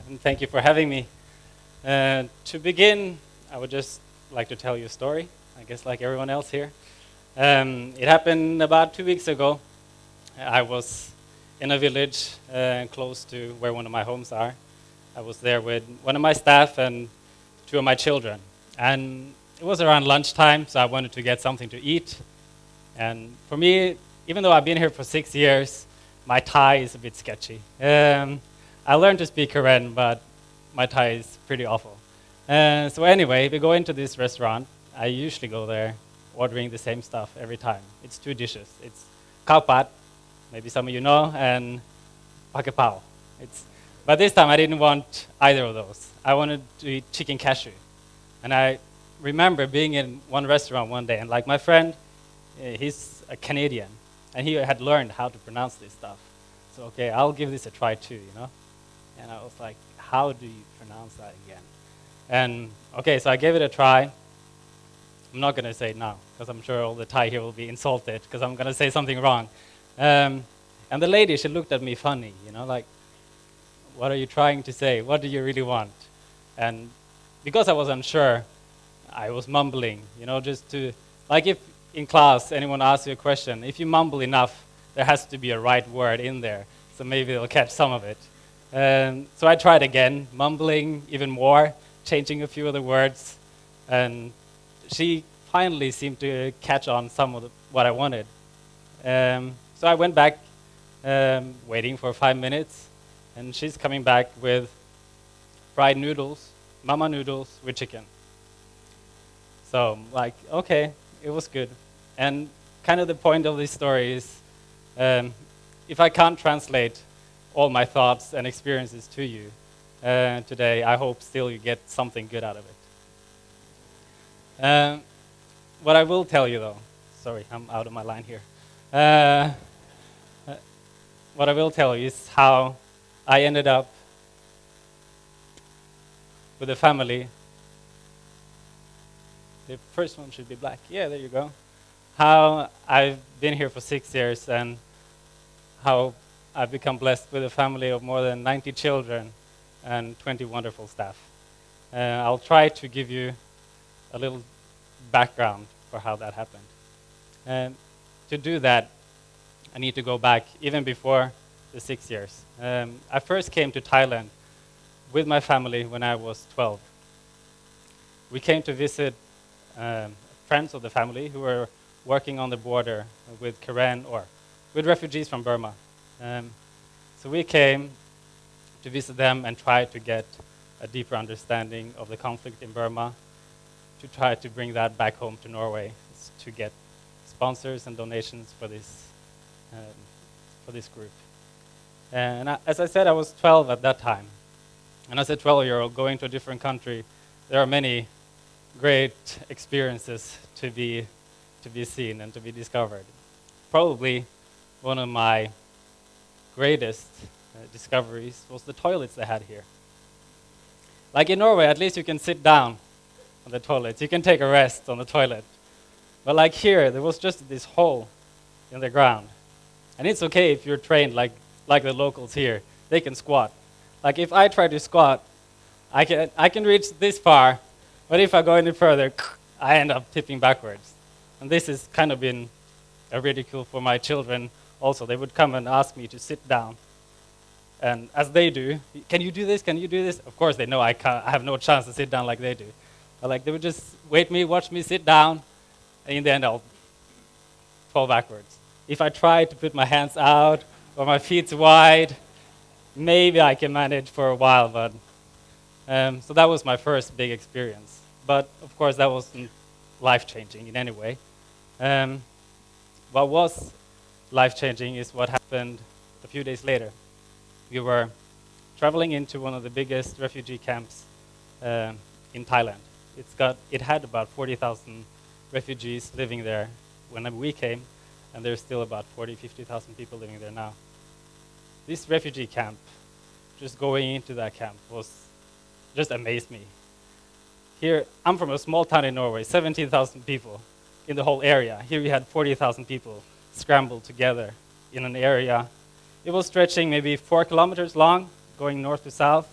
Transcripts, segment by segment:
and thank you for having me. To begin, I would just like to tell you a story, I guess like everyone else here. It happened about 2 weeks ago. I was in a village close to where one of my homes are. I was there with one of my staff and two of my children. And it was around lunchtime, so I wanted to get something to eat. And for me, even though I've been here for 6 years, my Thai is a bit sketchy. I learned to speak Korean, but my Thai is pretty awful. So anyway, we go into this restaurant. I usually go there ordering the same stuff every time. It's 2 dishes. It's khao pat, maybe some of you know, and pake pao. But this time I didn't want either of those. I wanted to eat chicken cashew. And I remember being in one restaurant one day, and like my friend, he's a Canadian, and he had learned how to pronounce this stuff. So okay, I'll give this a try too, you know? And I was like, how do you pronounce that again? And okay, so I gave it a try. I'm not going to say it now, because I'm sure all the Thai here will be insulted, because I'm going to say something wrong. And the lady, she looked at me funny, you know, like, what are you trying to say? What do you really want? And because I was unsure, I was mumbling, you know, just to, like if in class anyone asks you a question, if you mumble enough, there has to be a right word in there, so maybe they'll catch some of it. So I tried again, mumbling even more, changing a few of the words, and she finally seemed to catch on some of what I wanted. So I went back, waiting for 5 minutes, and she's coming back with fried noodles, mama noodles with chicken. So, like, okay, it was good. And kind of the point of this story is, if I can't translate all my thoughts and experiences to you today, I hope still you get something good out of it. What I will tell you, though, sorry, I'm out of my line here. What I will tell you is how I ended up with a family. The first one should be black. Yeah, there you go. How I've been here for 6 years and how I've become blessed with a family of more than 90 children and 20 wonderful staff. I'll try to give you a little background for how that happened. And to do that, I need to go back even before the 6 years. I first came to Thailand with my family when I was 12. We came to visit friends of the family who were working on the border with Karen or with refugees from Burma. So we came to visit them and try to get a deeper understanding of the conflict in Burma, to try to bring that back home to Norway, to get sponsors and donations for this group. And as I said, I was 12 at that time. And as a 12-year-old going to a different country, there are many great experiences to be seen and to be discovered. Probably one of my greatest discoveries was the toilets they had here. Like in Norway, at least you can sit down on the toilets. You can take a rest on the toilet. But like here, there was just this hole in the ground. And it's okay if you're trained like the locals here. They can squat. Like if I try to squat, I can reach this far, but if I go any further, I end up tipping backwards. And this has kind of been a ridicule for my children also. They would come and ask me to sit down. And as they do, can you do this? Can you do this? Of course they know I have no chance to sit down like they do. But like they would just watch me sit down, and in the end I'll fall backwards. If I try to put my hands out or my feet wide, maybe I can manage for a while, but so that was my first big experience. But of course that wasn't life-changing in any way. What was life-changing is what happened a few days later. We were traveling into one of the biggest refugee camps in Thailand. It had about 40,000 refugees living there when we came, and there's still about 50,000 people living there now. This refugee camp, just going into that camp, just amazed me. Here, I'm from a small town in Norway, 17,000 people in the whole area. Here we had 40,000 people scrambled together in an area. It was stretching maybe 4 kilometers long, going north to south.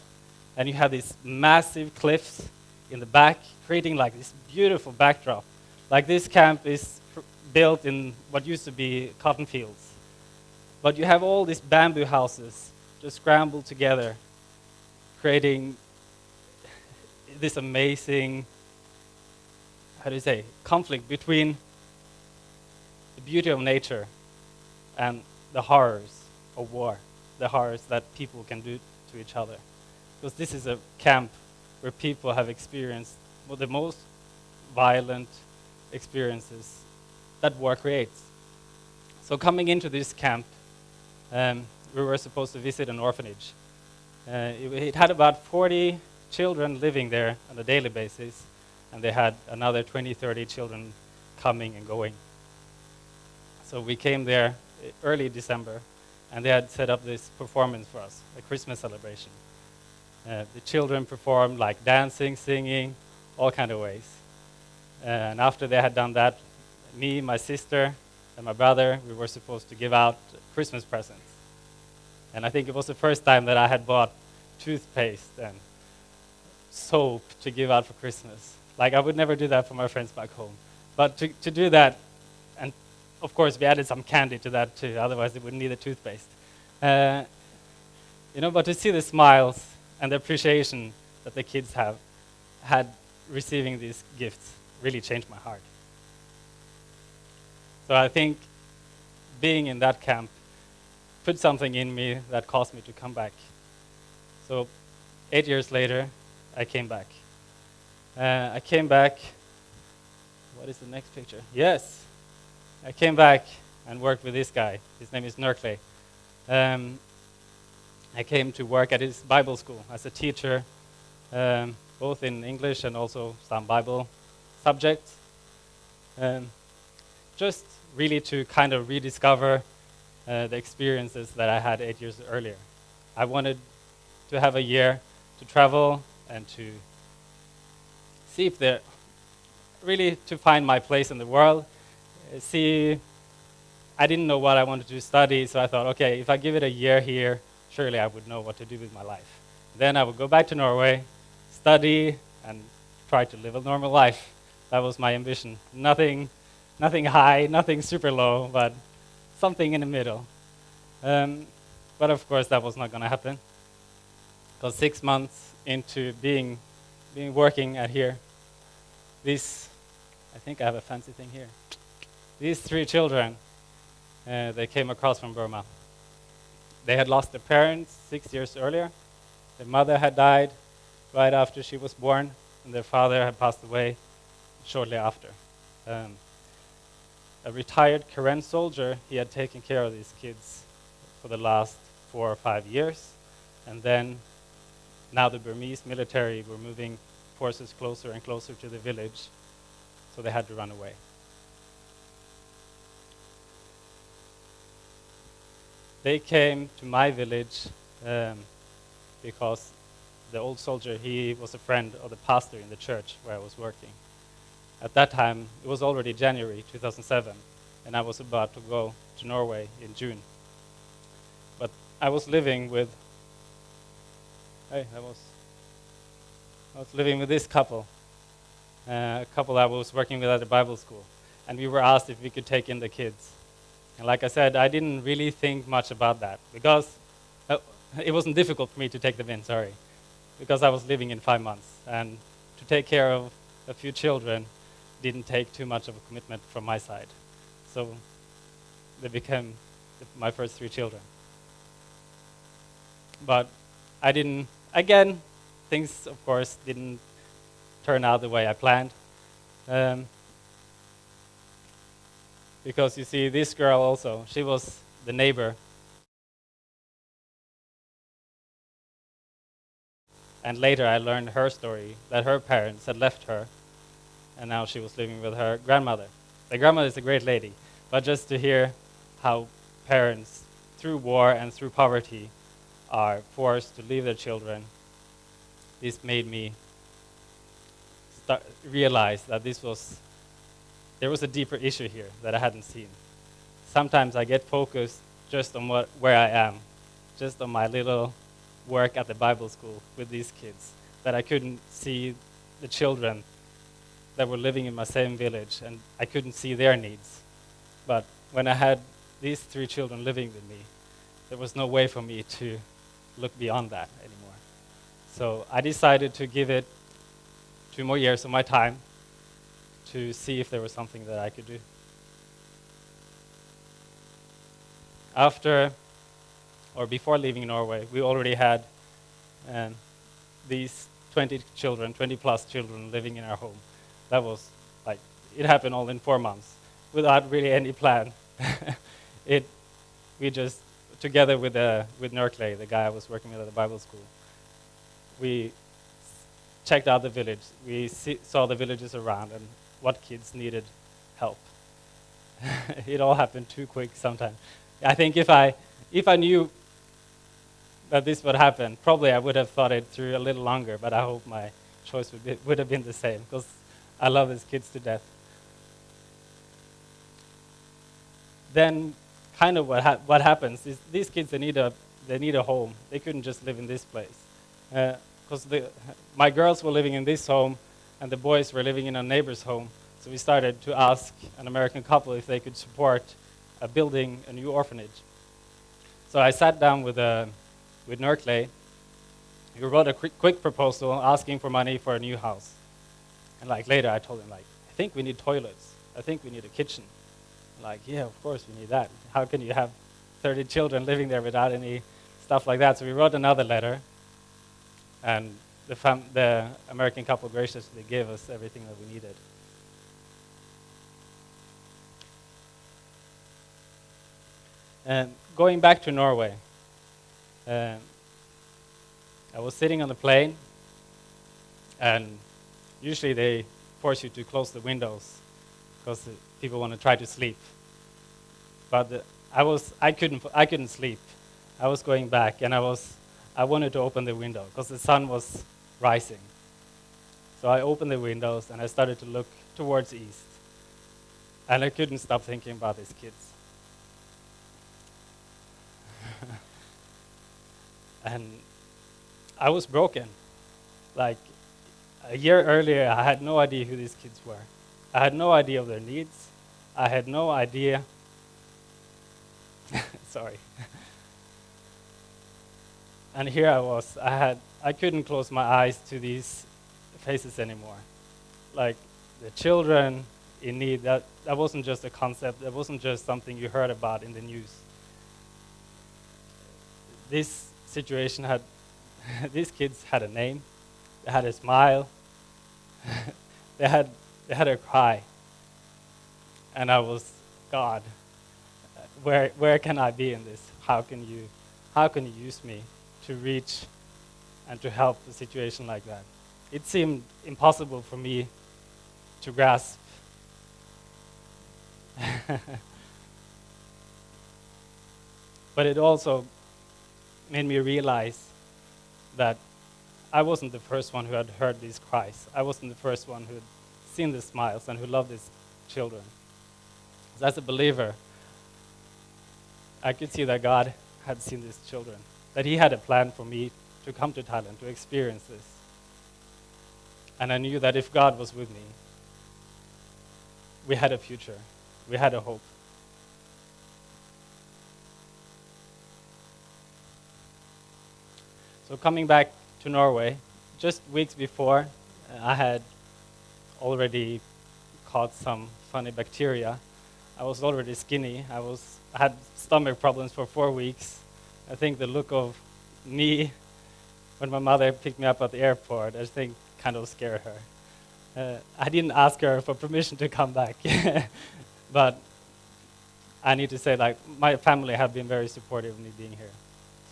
and you have these massive cliffs in the back, creating like this beautiful backdrop. Like this camp is built in what used to be cotton fields. But you have all these bamboo houses just scrambled together, creating this amazing, conflict between the beauty of nature and the horrors of war, the horrors that people can do to each other. Because this is a camp where people have experienced one of the most violent experiences that war creates. So coming into this camp, we were supposed to visit an orphanage. It had about 40 children living there on a daily basis, and they had another 20, 30 children coming and going. So we came there early December, and they had set up this performance for us, a Christmas celebration. The children performed like dancing, singing, all kind of ways. And after they had done that, me, my sister, and my brother, we were supposed to give out Christmas presents. And I think it was the first time that I had bought toothpaste and soap to give out for Christmas. Like, I would never do that for my friends back home. But to do that, and of course we added some candy to that too, otherwise they wouldn't need the toothpaste. But to see the smiles and the appreciation that the kids had receiving these gifts really changed my heart. So I think being in that camp put something in me that caused me to come back. So 8 years later, I came back. What is the next picture? Yes. I came back and worked with this guy. His name is Nerkley. I came to work at his Bible school as a teacher, both in English and also some Bible subjects. Just really to kind of rediscover the experiences that I had 8 years earlier. I wanted to have a year to travel and to see if really to find my place in the world. I didn't know what I wanted to study, so I thought, okay, if I give it a year here, surely I would know what to do with my life. Then I would go back to Norway, study, and try to live a normal life. That was my ambition. Nothing high, nothing super low, but something in the middle. But of course, that was not going to happen. Because 6 months into being working at here, I think I have a fancy thing here. These 3 children, they came across from Burma. They had lost their parents 6 years earlier. Their mother had died right after she was born, and their father had passed away shortly after. A retired Karen soldier, he had taken care of these kids for the last 4 or 5 years, and then now the Burmese military were moving forces closer and closer to the village, so they had to run away. They came to my village because the old soldier, he was a friend of the pastor in the church where I was working. At that time, it was already January 2007, and I was about to go to Norway in June. But I was living with this couple, a couple I was working with at the Bible school, and we were asked if we could take in the kids. And like I said, I didn't really think much about that because it wasn't difficult for me to take them in, because I was living in 5 months, and to take care of a few children didn't take too much of a commitment from my side. So they became my first 3 children. But things, of course, didn't turn out the way I planned. Because you see, this girl also, she was the neighbor. And later I learned her story, that her parents had left her, and now she was living with her grandmother. The grandmother is a great lady, but just to hear how parents, through war and through poverty, are forced to leave their children, this made me realize that there was a deeper issue here that I hadn't seen. Sometimes I get focused just on where I am, just on my little work at the Bible school with these kids, that I couldn't see the children that were living in my same village, and I couldn't see their needs. But when I had these 3 children living with me, there was no way for me to look beyond that anymore. So I decided to give it 2 more years of my time to see if there was something that I could do. After, or before leaving Norway, we already had these 20 plus children living in our home. That was like, it happened all in 4 months without really any plan. We just, together with Nørkley, the guy I was working with at the Bible school, we checked out the village. We saw the villages around and what kids needed help. It all happened too quick sometimes. I think if I knew that this would happen, probably I would have thought it through a little longer, but I hope my choice would have been the same, because I love these kids to death. Then kind of what happens is these kids, they need a home. They couldn't just live in this place. Because my girls were living in this home, and the boys were living in a neighbor's home. So we started to ask an American couple if they could support building a new orphanage. So I sat down with Nørkley. We wrote a quick proposal asking for money for a new house. And later I told him, I think we need toilets. I think we need a kitchen. Yeah, of course we need that. How can you have 30 children living there without any stuff like that? So we wrote another letter, and the American couple graciously gave us everything that we needed. And going back to Norway, I was sitting on the plane, and usually they force you to close the windows because people want to try to sleep. But I couldn't sleep. I was going back, and I wanted to open the window because the sun was rising. So I opened the windows and I started to look towards east, and I couldn't stop thinking about these kids. And I was broken. A year earlier, I had no idea who these kids were. I had no idea of their needs. I had no idea. Sorry. And here I was. I couldn't close my eyes to these faces anymore. The children in need, that wasn't just a concept. That wasn't just something you heard about in the news. This situation these kids had a name. They had a smile. They had a cry. And I was, God, where can I be in this? How can you use me to reach and to help a situation like that? It seemed impossible for me to grasp. But it also made me realize that I wasn't the first one who had heard these cries. I wasn't the first one who had seen the smiles and who loved these children. So as a believer, I could see that God had seen these children, that He had a plan for me to come to Thailand, to experience this. And I knew that if God was with me, we had a future, we had a hope. So coming back to Norway, just weeks before, I had already caught some funny bacteria. I was already skinny. I had stomach problems for 4 weeks. I think the look of me when my mother picked me up at the airport, I think kind of scared her. I didn't ask her for permission to come back. But I need to say, my family have been very supportive of me being here.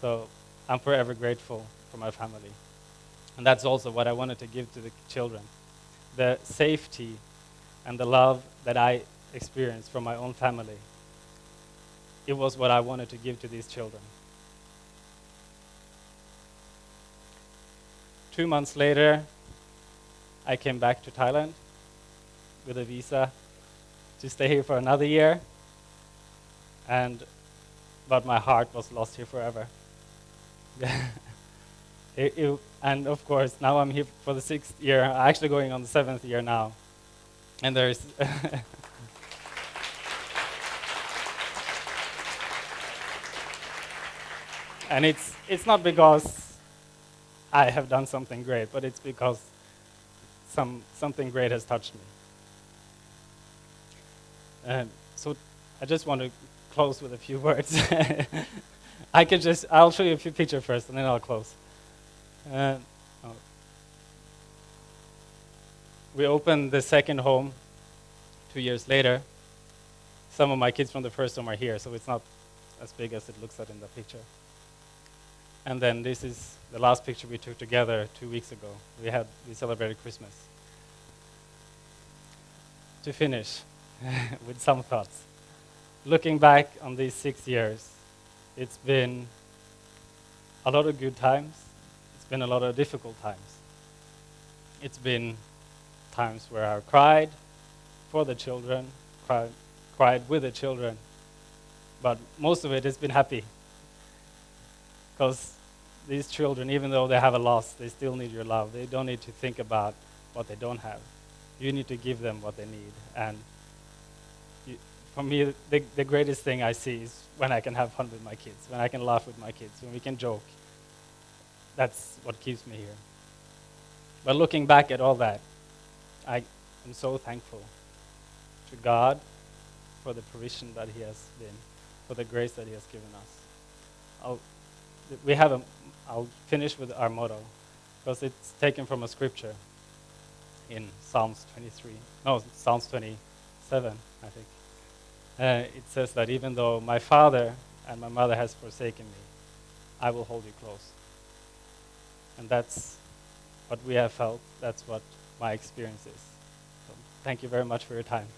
So I'm forever grateful for my family. And that's also what I wanted to give to the children. The safety and the love that I experienced from my own family. It was what I wanted to give to these children. 2 months later, I came back to Thailand with a visa to stay here for another year. But my heart was lost here forever. And of course, now I'm here for the 6th year, actually going on the 7th year now. And there's and it's not because I have done something great, but it's because something great has touched me. So I just want to close with a few words. I'll show you a few pictures first, and then I'll close. Oh. We opened the second home 2 years later. Some of my kids from the first home are here, so it's not as big as it looks like in the picture. And then this is the last picture we took together 2 weeks ago. We celebrated Christmas. To finish with some thoughts. Looking back on these 6 years, it's been a lot of good times. It's been a lot of difficult times. It's been times where I cried for the children, cried with the children, but most of it has been happy. Because these children, even though they have a loss, they still need your love. They don't need to think about what they don't have. You need to give them what they need. And for me, the greatest thing I see is when I can have fun with my kids, when I can laugh with my kids, when we can joke. That's what keeps me here. But looking back at all that, I am so thankful to God for the provision that He has been, for the grace that He has given us. I'll finish with our motto, because it's taken from a scripture in Psalms 27, I think. It says that even though my father and my mother has forsaken me, I will hold you close. And that's what we have felt. That's what my experience is. So thank you very much for your time.